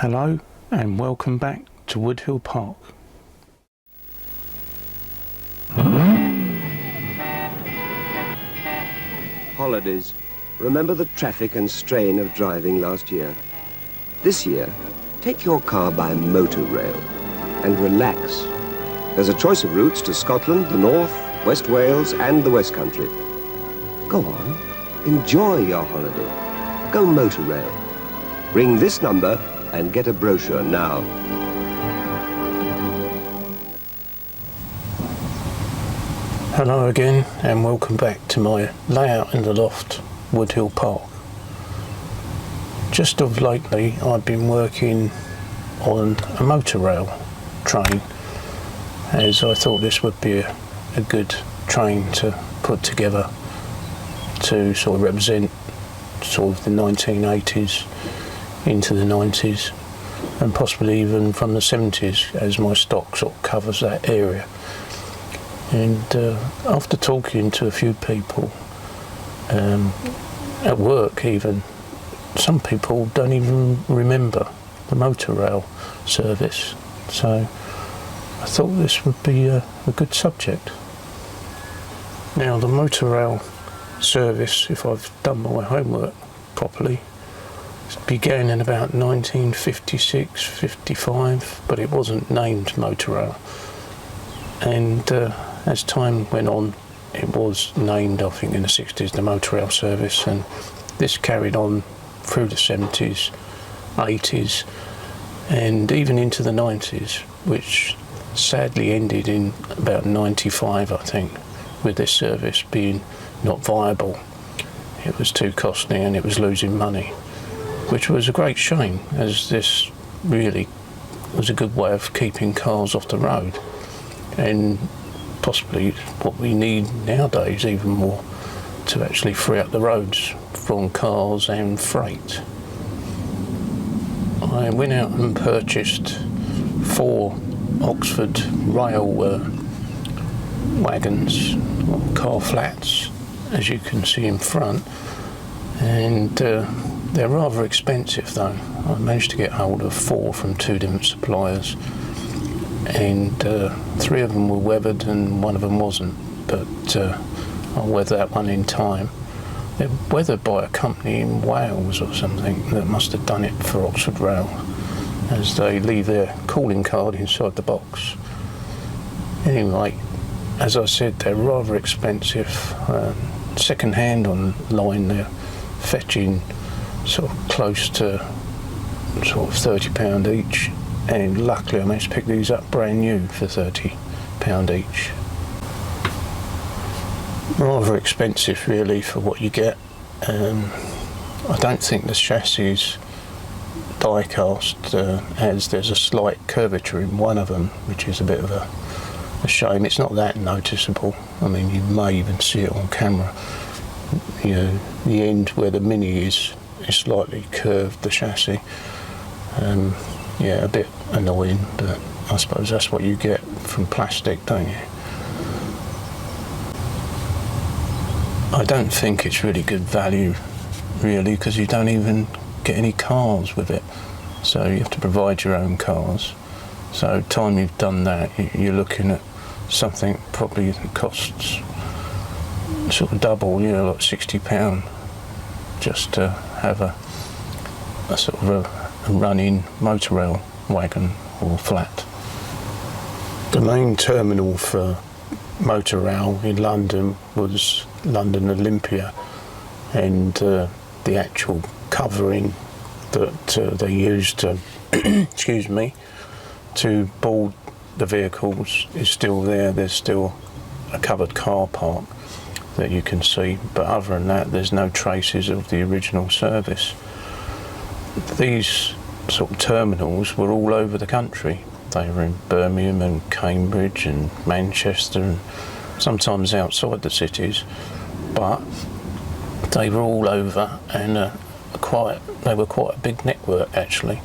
Hello and welcome back to Woodhill Park. Holidays. Remember the traffic and strain of driving last year? This year, take your car by Motorail and relax. There's a choice of routes to Scotland, the North, West Wales and the West Country. Go on, enjoy your holiday. Go Motorail. Ring this number and get a brochure now. Hello again and welcome back to my layout in the loft, Woodhill Park. Just of lately I've been working on a Motorail train, as I thought this would be a good train to put together to sort of represent sort of the 1980s into the 90s and possibly even from the 70s, as my stock sort of covers that area. And after talking to a few people at work even, some people don't even remember the Motorail service, so I thought this would be a good subject. Now the Motorail service, if I've done my homework properly, began in about 1956-55, but it wasn't named Motorail, and as time went on it was named, I think in the 60s, the Motorail service, and this carried on through the 70s, 80s and even into the 90s, which sadly ended in about 95, I think, with this service being not viable. It was too costly and it was losing money, which was a great shame, as this really was a good way of keeping cars off the road, and possibly what we need nowadays even more, to actually free up the roads from cars and freight. I went out and purchased 4 Oxford Rail wagons, or car flats, as you can see in front, and they're rather expensive though. I managed to get hold of 4 from 2 different suppliers, and 3 of them were weathered and 1 of them wasn't, but I'll weather that one in time. They're weathered by a company in Wales or something that must have done it for Oxford Rail, as they leave their calling card inside the box. Anyway, as I said, they're rather expensive. Second hand online, they're fetching sort of close to sort of £30 each, and luckily I managed to pick these up brand new for £30 each. Rather expensive really for what you get. I don't think the chassis is die cast, as there's a slight curvature in one of them, which is a bit of a shame. It's not that noticeable. I mean, you may even see it on camera. You know, the end where the Mini is slightly curved, the chassis. Yeah, a bit annoying, but I suppose that's what you get from plastic, don't you? I don't think it's really good value, really, because you don't even get any cars with it. So you have to provide your own cars. So time you've done that, you're looking at something probably that costs sort of double, you know, like £60, just to have a sort of a running Motorail wagon or flat. The main terminal for Motorail in London was London Olympia, and the actual covering that they used to excuse me, to board the vehicles is still there. There's still a covered car park that you can see, but other than that there's no traces of the original service. These sort of terminals were all over the country. They were in Birmingham and Cambridge and Manchester, and sometimes outside the cities, but they were all over, and they were quite a big network actually,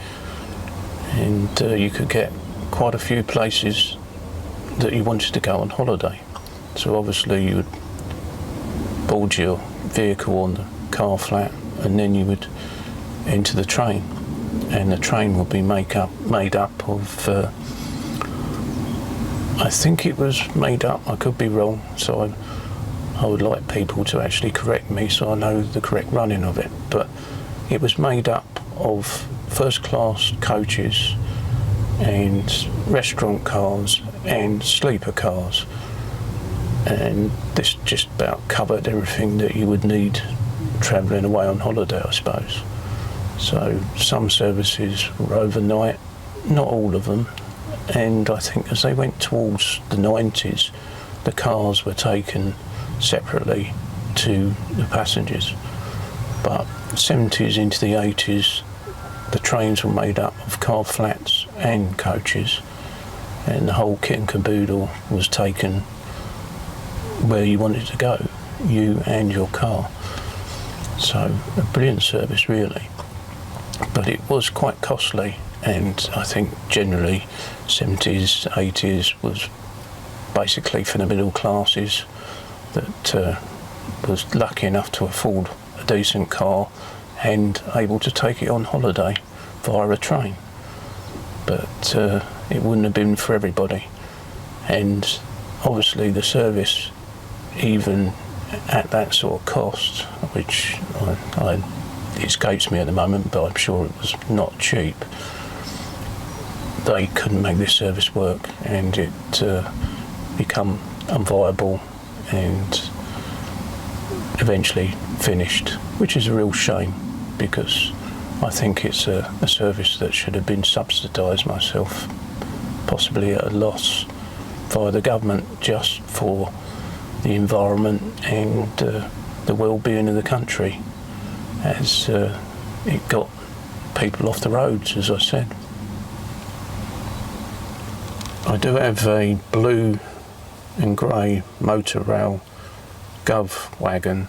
and you could get quite a few places that you wanted to go on holiday. So obviously you would board your vehicle on the car flat, and then you would enter the train and the train will be made up of, I think it was made up, I could be wrong, so I would like people to actually correct me so I know the correct running of it, but it was made up of first class coaches and restaurant cars and sleeper cars, and this just about covered everything that you would need travelling away on holiday, I suppose. So some services were overnight, not all of them, and I think as they went towards the 90s, the cars were taken separately to the passengers. But 70s into the 80s, the trains were made up of car flats and coaches, and the whole kit and caboodle was taken where you wanted to go, you and your car. So a brilliant service really, but it was quite costly, and I think generally 70s, 80s was basically for the middle classes that was lucky enough to afford a decent car and able to take it on holiday via a train. But it wouldn't have been for everybody, and obviously the service, even at that sort of cost, which it escapes me at the moment, but I'm sure it was not cheap, they couldn't make this service work, and it become unviable and eventually finished, which is a real shame, because I think it's a service that should have been subsidised myself, possibly at a loss via the government, just for the environment and the well-being of the country, as it got people off the roads, as I said. I do have a blue and grey Motorail Gov wagon,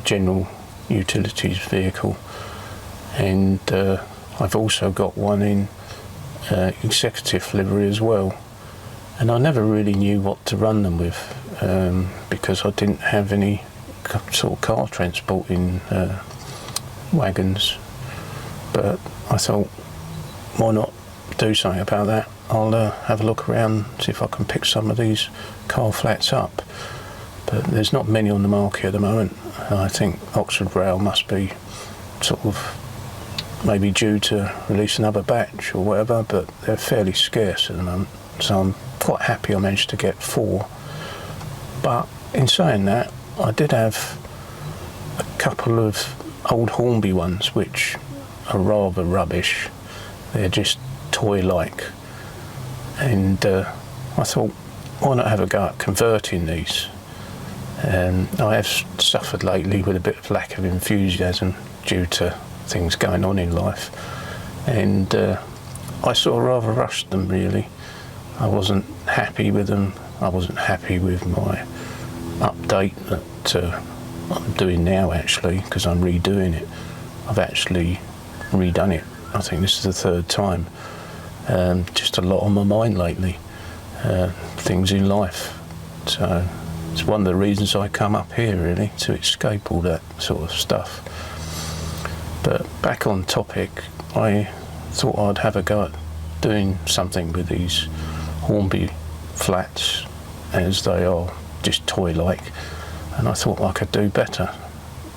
general utilities vehicle, and I've also got one in executive livery as well, and I never really knew what to run them with, because I didn't have any sort of car transport in wagons, but I thought, why not do something about that? I'll have a look around, see if I can pick some of these car flats up, but there's not many on the market at the moment. I think Oxford Rail must be sort of maybe due to release another batch or whatever, but they're fairly scarce at the moment, so I'm quite happy I managed to get 4. But in saying that, I did have a couple of old Hornby ones which are rather rubbish. They're just toy-like, and I thought, why not have a go at converting these? I have suffered lately with a bit of lack of enthusiasm due to things going on in life, and I sort of rather rushed them really. I wasn't happy with them. I wasn't happy with my update that I'm doing now, actually, because I'm redoing it. I've actually redone it. I think this is the 3rd time. Just a lot on my mind lately, things in life. So it's one of the reasons I come up here, really, to escape all that sort of stuff. But back on topic, I thought I'd have a go at doing something with these Hornby Flats, as they are just toy-like, and I thought I could do better.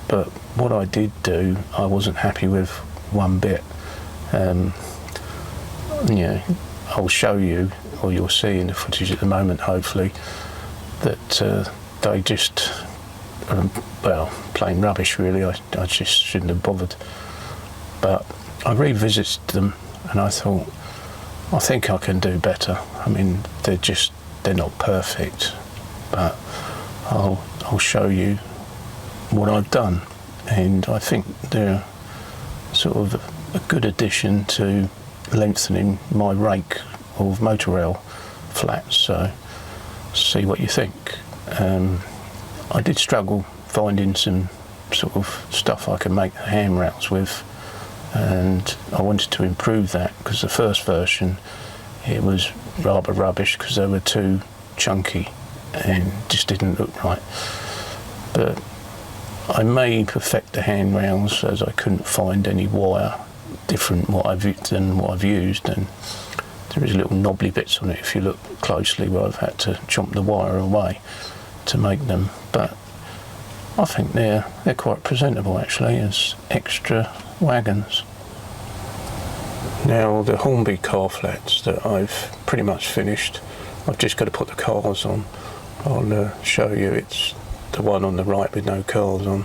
But what I did do, I wasn't happy with one bit. I'll show you, or you'll see in the footage at the moment, hopefully, that they just, plain rubbish really. I just shouldn't have bothered. But I revisited them, and I thought, I think I can do better. I mean, they're not perfect, but I'll show you what I've done, and I think they're sort of a good addition to lengthening my rake of Motorail flats. So see what you think. I did struggle finding some sort of stuff I could make the handrails with, and I wanted to improve that, because the first version, it was rather rubbish because they were too chunky and just didn't look right. But I may perfect the handrails, as I couldn't find any wire different than what I've used, and there is little knobbly bits on it if you look closely where I've had to chomp the wire away to make them, but I think they're quite presentable actually as extra wagons. Now the Hornby car flats that I've pretty much finished, I've just got to put the cars on. I'll show you, it's the one on the right with no cars on,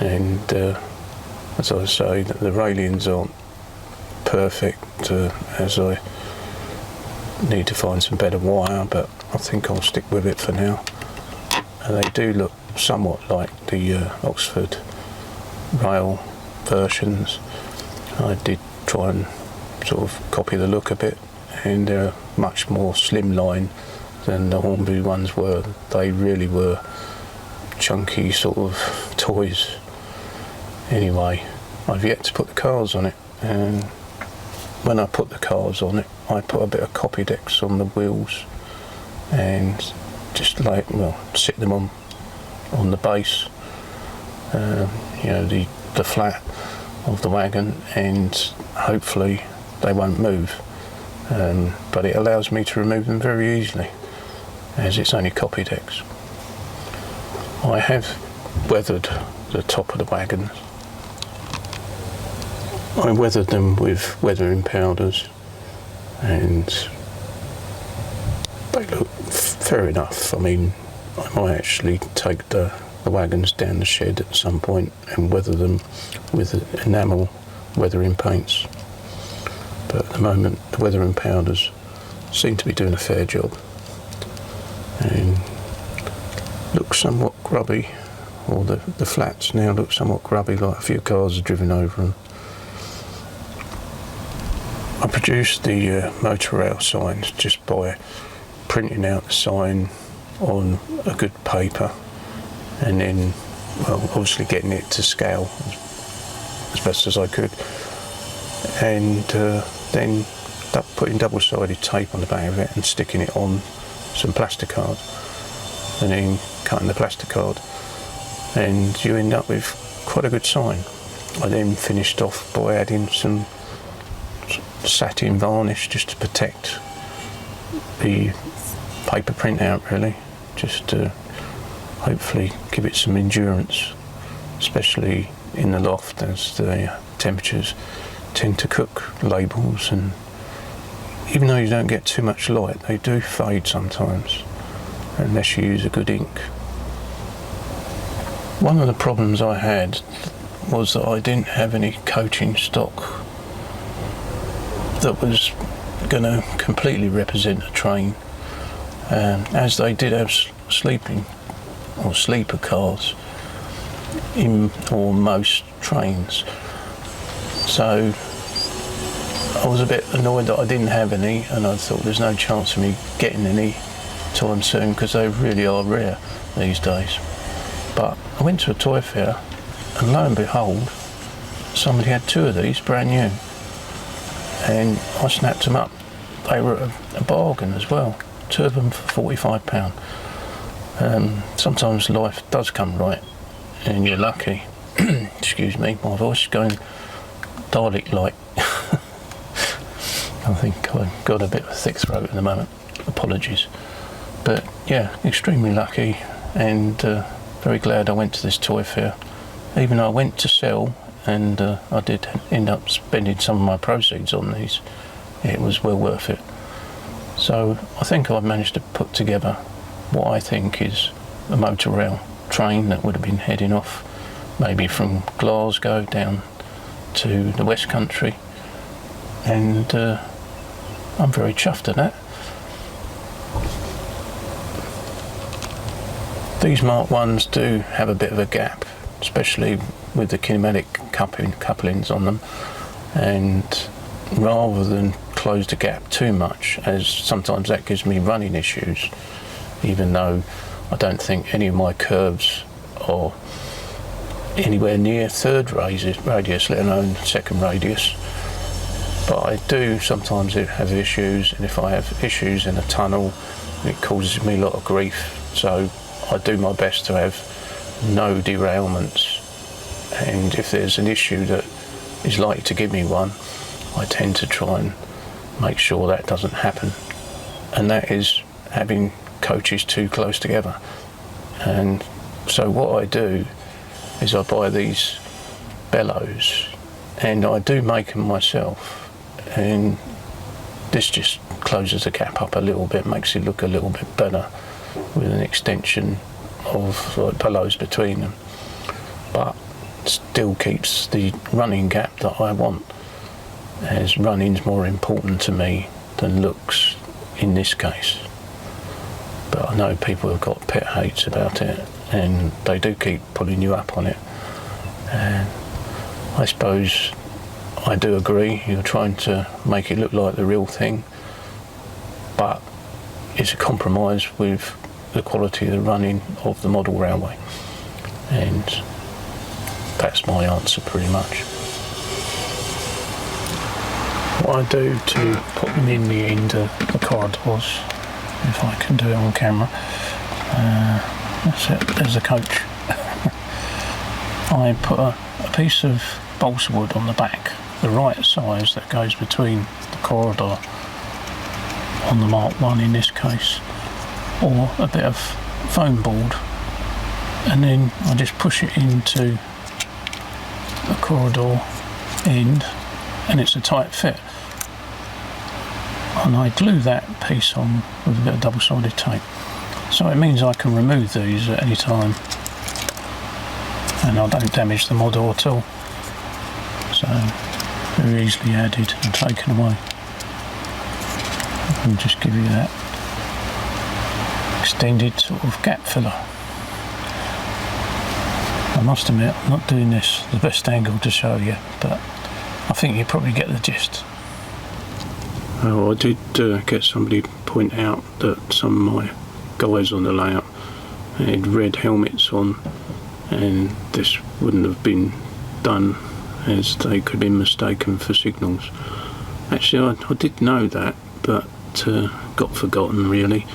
and as I say, the railings aren't perfect, as I need to find some better wire, but I think I'll stick with it for now. And they do look somewhat like the Oxford rail versions. I did try and sort of copy the look a bit, and they're much more slimline than the Hornby ones were. They really were chunky sort of toys. Anyway, I've yet to put the cars on it, and when I put the cars on it, I put a bit of Copydex on the wheels and just sit them on the base, you know, the flat of the wagon, and hopefully they won't move. But it allows me to remove them very easily, as it's only Copydex. I have weathered the top of the wagons. I weathered them with weathering powders, and they look fair enough. I mean, I might actually take the wagons down the shed at some point and weather them with enamel weathering paints. But at the moment, the weathering powders seem to be doing a fair job, and look somewhat grubby, or the flats now look somewhat grubby, like a few cars have driven over them. I produced the Motorail signs just by printing out the sign on a good paper, and then, well, obviously getting it to scale as best as I could, and then putting double-sided tape on the back of it and sticking it on some plastic card, and then cutting the plastic card, and you end up with quite a good sign. I then finished off by adding some satin varnish just to protect the paper printout, really, just to hopefully give it some endurance, especially in the loft, as the temperatures tend to cook labels, and even though you don't get too much light, they do fade sometimes unless you use a good ink. One of the problems I had was that I didn't have any coaching stock that was going to completely represent a train, as they did have sleeping or sleeper cars in or most trains. So I was a bit annoyed that I didn't have any, and I thought there's no chance of me getting any time soon, because they really are rare these days. But I went to a toy fair, and lo and behold, somebody had two of these brand new, and I snapped them up. They were a bargain as well, two of them for £45. Sometimes life does come right and you're lucky. Excuse me, my voice is going Dalek-like. I think I've got a bit of a thick throat at the moment, apologies. But yeah, extremely lucky, and very glad I went to this toy fair. Even though I went to sell, and I did end up spending some of my proceeds on these, it was well worth it. So I think I've managed to put together what I think is a Motorail train that would have been heading off maybe from Glasgow down to the West Country, and I'm very chuffed at that. These Mark 1s do have a bit of a gap, especially with the kinematic couplings on them, and rather than close the gap too much, as sometimes that gives me running issues, even though I don't think any of my curves are anywhere near third radius, let alone second radius. But I do sometimes have issues, and if I have issues in a tunnel, it causes me a lot of grief. So I do my best to have no derailments, and if there's an issue that is likely to give me one, I tend to try and make sure that doesn't happen, and that is having coaches too close together. And so what I do is I buy these bellows, and I do make them myself, and this just closes the gap up a little bit, makes it look a little bit better with an extension of bellows between them, but still keeps the running gap that I want, as running's more important to me than looks in this case. But I know people have got pet hates about it, and they do keep pulling you up on it, and I suppose I do agree, you're trying to make it look like the real thing, but it's a compromise with the quality of the running of the model railway, and that's my answer pretty much. What I do to put them in the end of the corridors, if I can do it on camera, that's it, there's a coach. I put a piece of balsa wood on the back, the right size that goes between the corridor on the Mark 1 in this case, or a bit of foam board, and then I just push it into the corridor end, and it's a tight fit, and I glue that piece on with a bit of double-sided tape, so it means I can remove these at any time and I don't damage the model at all, so very easily added and taken away. And just give you that extended sort of gap filler. I must admit, I'm not doing this the best angle to show you, but I think you probably get the gist. Oh, I did get somebody to point out that some of my guys on the layout had red helmets on, and this wouldn't have been done, as they could have been mistaken for signals. Actually, I did know that, but got forgotten really,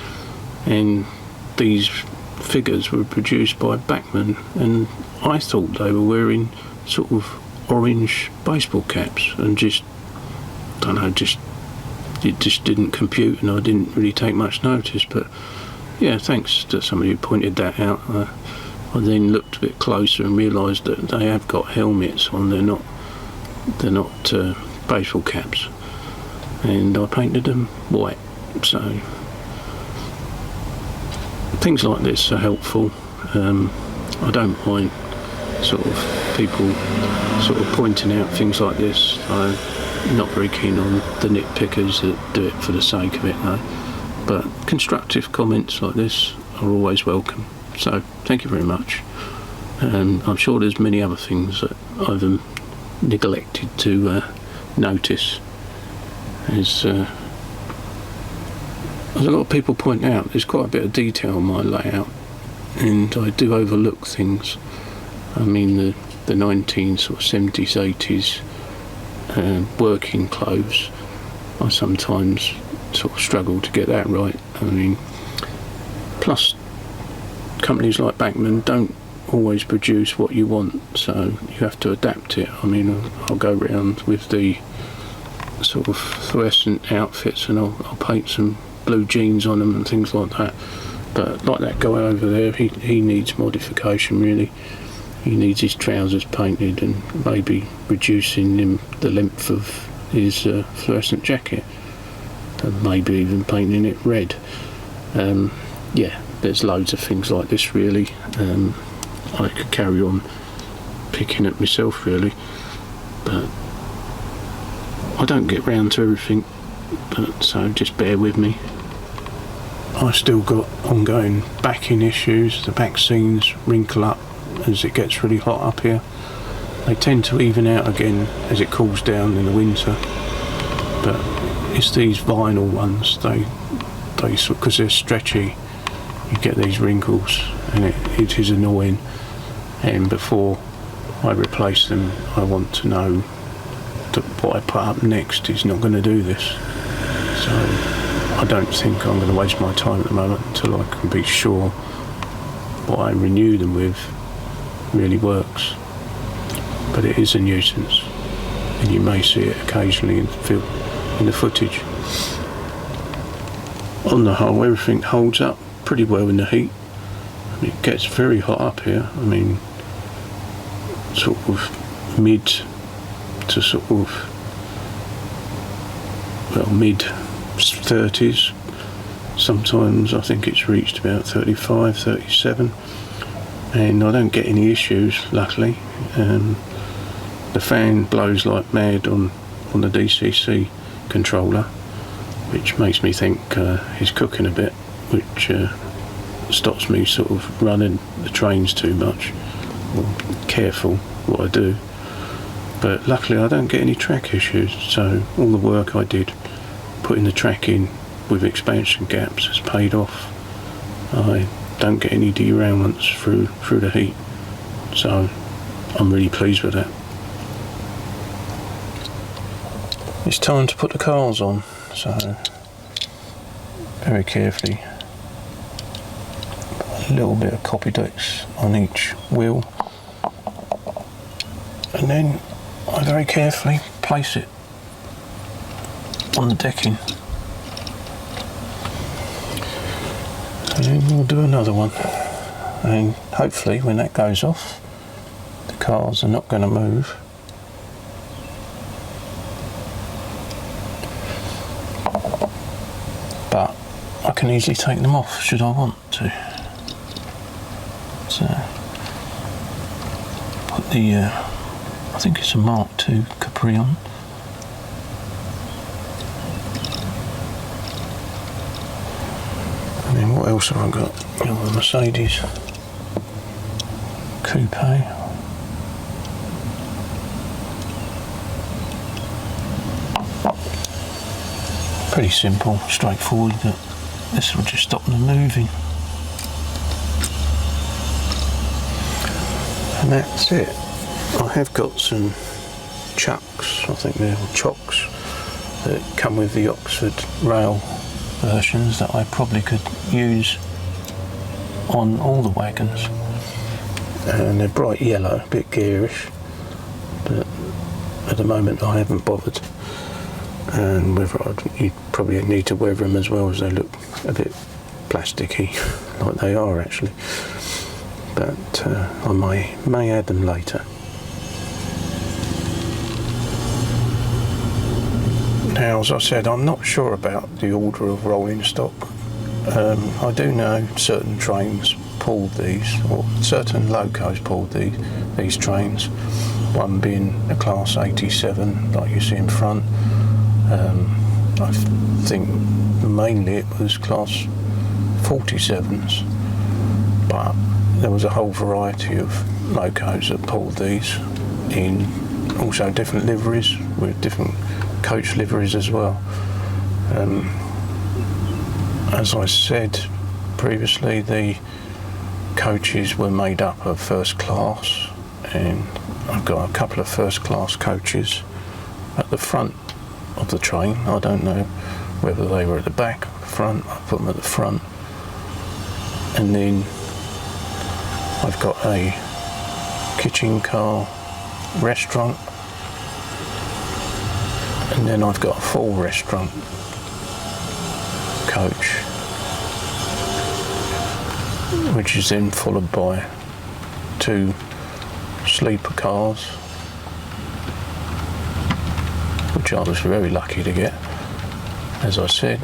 and these figures were produced by Bachmann, and I thought they were wearing sort of orange baseball caps, and just, I don't know, it just didn't compute, and I didn't really take much notice. But yeah, thanks to somebody who pointed that out. I then looked a bit closer and realised that they have got helmets on, they're not baseball caps, and I painted them white. So things like this are helpful. I don't mind sort of people sort of pointing out things like this. I'm not very keen on the nitpickers that do it for the sake of it though, but constructive comments like this are always welcome. So thank you very much. I'm sure there's many other things that I've neglected to notice. As a lot of people point out, there's quite a bit of detail in my layout, and I do overlook things. I mean, the 1970s, 80s working clothes, I sometimes sort of struggle to get that right. I mean, plus companies like Bachmann don't always produce what you want, so you have to adapt it. I mean, I'll go around with the sort of fluorescent outfits, and I'll paint some blue jeans on them and things like that. But like that guy over there, he needs modification really. He needs his trousers painted and maybe reducing the length of his fluorescent jacket, and maybe even painting it red. Yeah, there's loads of things like this really. I could carry on picking at myself really, but I don't get round to everything, but so just bear with me. I still got ongoing backing issues. The back seams wrinkle up as it gets really hot up here. They tend to even out again as it cools down in the winter, but it's these vinyl ones, they sort, because they're stretchy, you get these wrinkles, and it is annoying. And before I replace them, I want to know that what I put up next is not going to do this. So I don't think I'm going to waste my time at the moment until I can be sure what I renew them with really works. But it is a nuisance. and you may see it occasionally in the footage. On the whole, everything holds up pretty well in the heat. It gets very hot up here. I mean, sort of mid to sort of, well, mid 30s. Sometimes I think it's reached about 35, 37, and I don't get any issues, luckily. The fan blows like mad on the DCC controller, which makes me think he's cooking a bit, which stops me sort of running the trains too much, or careful what I do. But luckily I don't get any track issues, so all the work I did putting the track in with expansion gaps has paid off. I don't get any derailments through the heat, so I'm really pleased with that. It's time to put the cars on, so very carefully, a little bit of Copydex on each wheel, and then I very carefully place it on the decking, and then we'll do another one, and hopefully when that goes off the cars are not going to move. But I can easily take them off should I want to. So put the I think it's a Mark II Capri on. And then what else have I got? The Mercedes Coupe. Pretty simple, straightforward, but this will just stop them moving. And that's it. I have got some chucks, I think they're chocks, that come with the Oxford Rail versions that I probably could use on all the wagons. And they're bright yellow, a bit gearish, but at the moment I haven't bothered. And you probably need to weather them as well, as they look a bit plasticky, like they are actually. But I may add them later. Now, as I said, I'm not sure about the order of rolling stock. I do know certain trains pulled these, or certain locos pulled these trains. One being a Class 87, like you see in front. I think mainly it was Class 47s, but there was a whole variety of locos that pulled these in also different liveries, with different coach liveries as well. As I said previously, the coaches were made up of first class, and I've got a couple of first class coaches at the front of the train. I don't know whether they were at the back or the front. I put them at the front, and then I've got a kitchen car restaurant, and then I've got a full restaurant coach, which is then followed by 2 sleeper cars, which I was very lucky to get, as I said,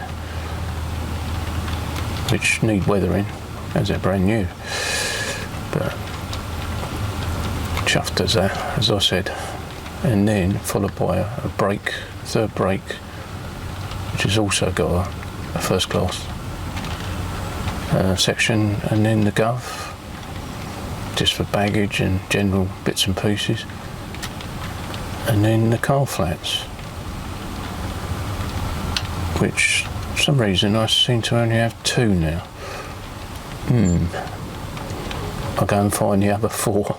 which need weathering as they're brand new, but chuffed as that, as I said. And then followed by a brake, third brake, which has also got a first class section, and then the Gov, just for baggage and general bits and pieces, and then the car flats, which for some reason I seem to only have 2 now. I'll go and find the other 4.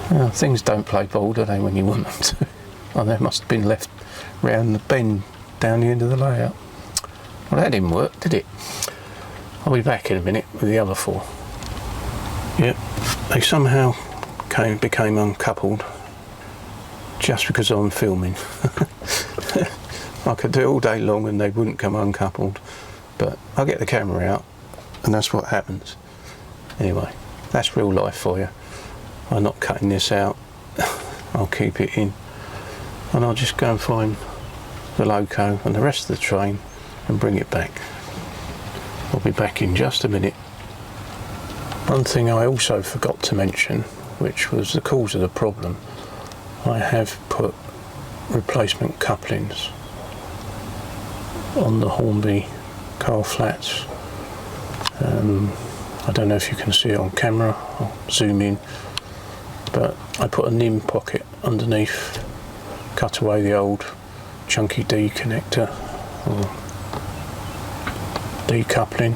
Well, things don't play ball, do they, when you want them to? Oh, they must have been left round the bend down the end of the layout. Well, that didn't work, did it? I'll be back in a minute with the other 4. Yep, they somehow became uncoupled just because I'm filming. I could do it all day long and they wouldn't come uncoupled, but I get the camera out and that's what happens. Anyway, that's real life for you. I'm not cutting this out. I'll keep it in and I'll just go and find the loco and the rest of the train and bring it back. I'll be back in just a minute. One thing I also forgot to mention, which was the cause of the problem, I have put replacement couplings on the Hornby car flats. I don't know if you can see it on camera, I'll zoom in, but I put a NIM pocket underneath, cut away the old chunky D connector or D coupling,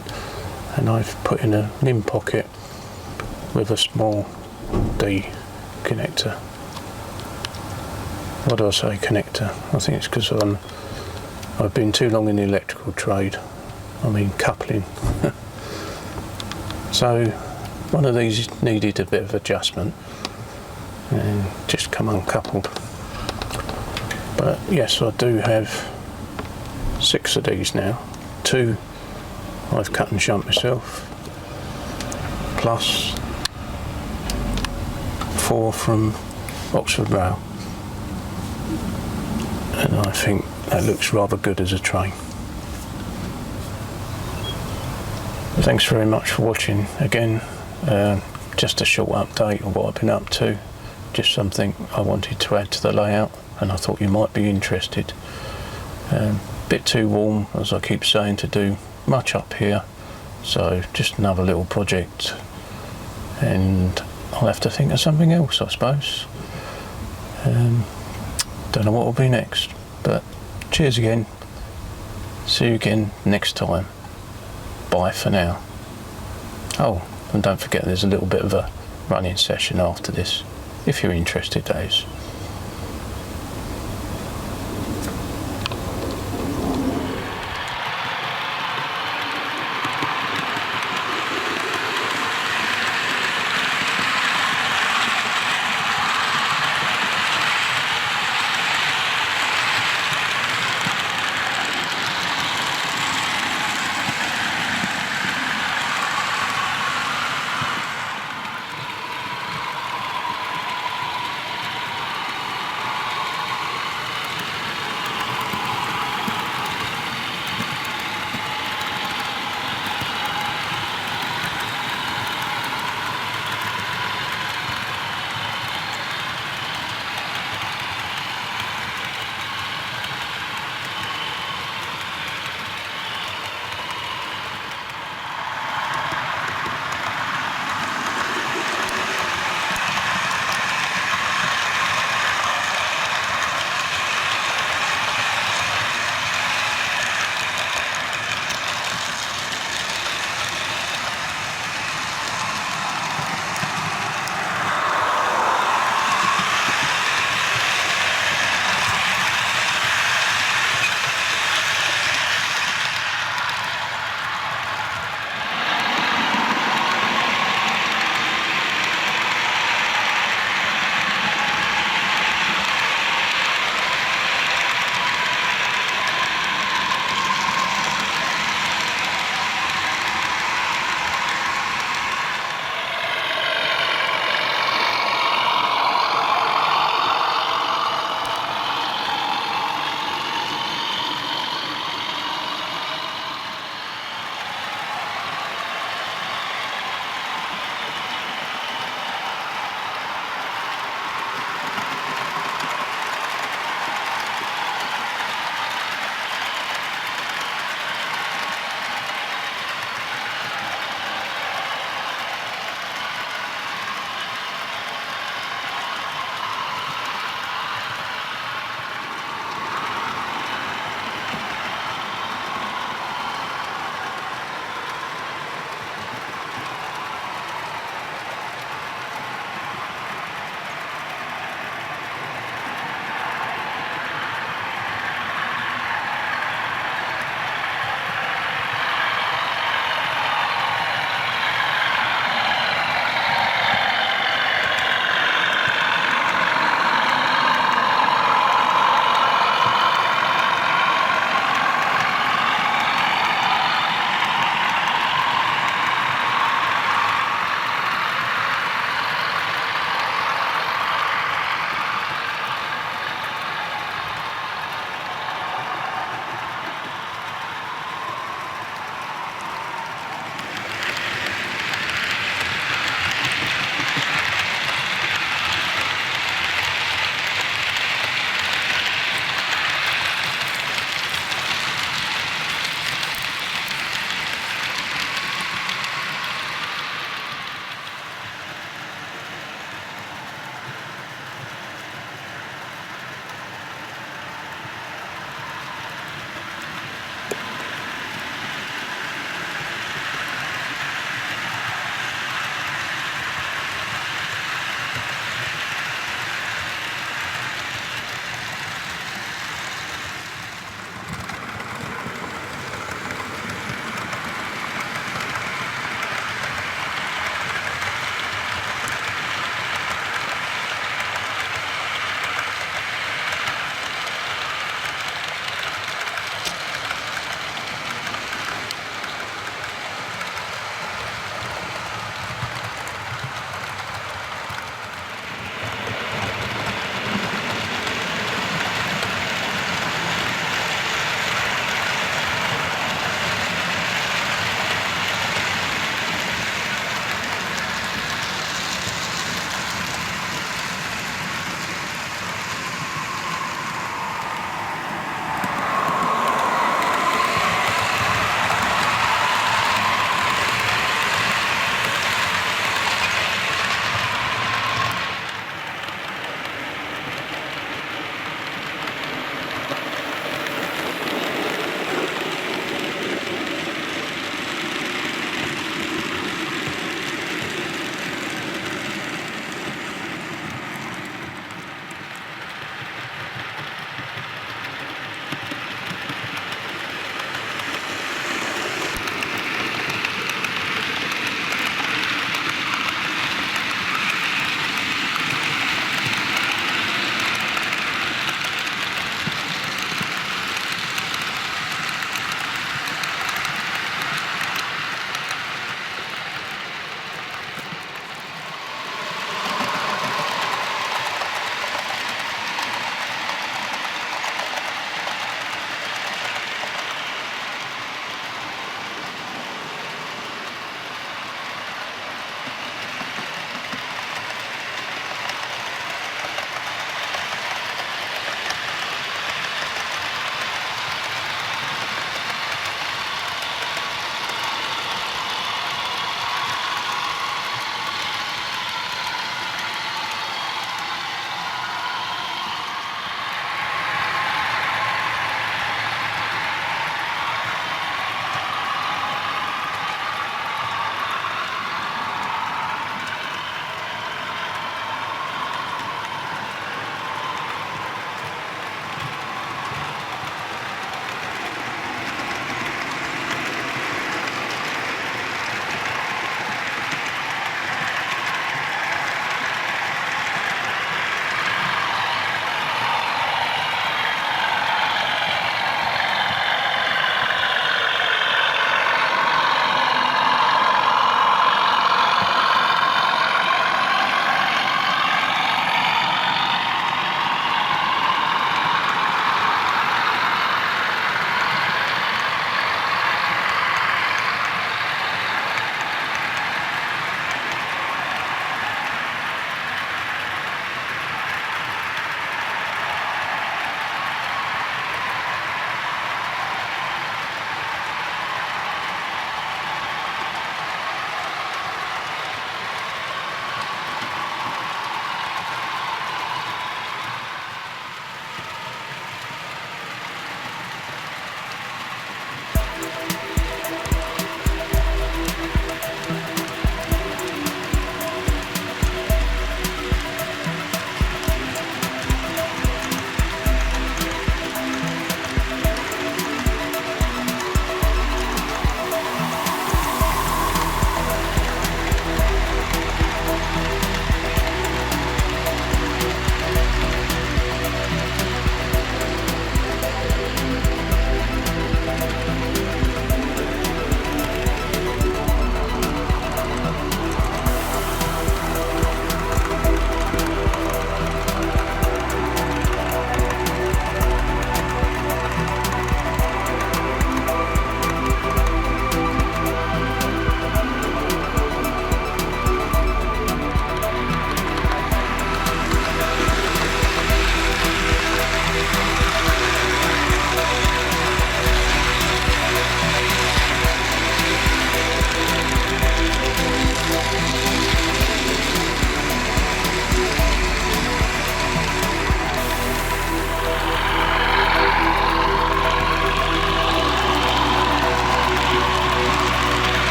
and I've put in a NIM pocket with a small D connector. What do I say connector? I think it's because I've been too long in the electrical trade. I mean coupling. So one of these needed a bit of adjustment and just come uncoupled. But yes, I do have 6 of these now. 2 I've cut and shunt myself, plus 4 from Oxford Rail, and I think that looks rather good as a train. Thanks very much for watching again. Just a short update of what I've been up to, just something I wanted to add to the layout and I thought you might be interested. Bit too warm, as I keep saying, to do much up here, so just another little project, and I'll have to think of something else, I suppose. Don't know what will be next, but cheers again, see you again next time, bye for now. Oh, and don't forget there's a little bit of a running session after this, if you're interested, that is.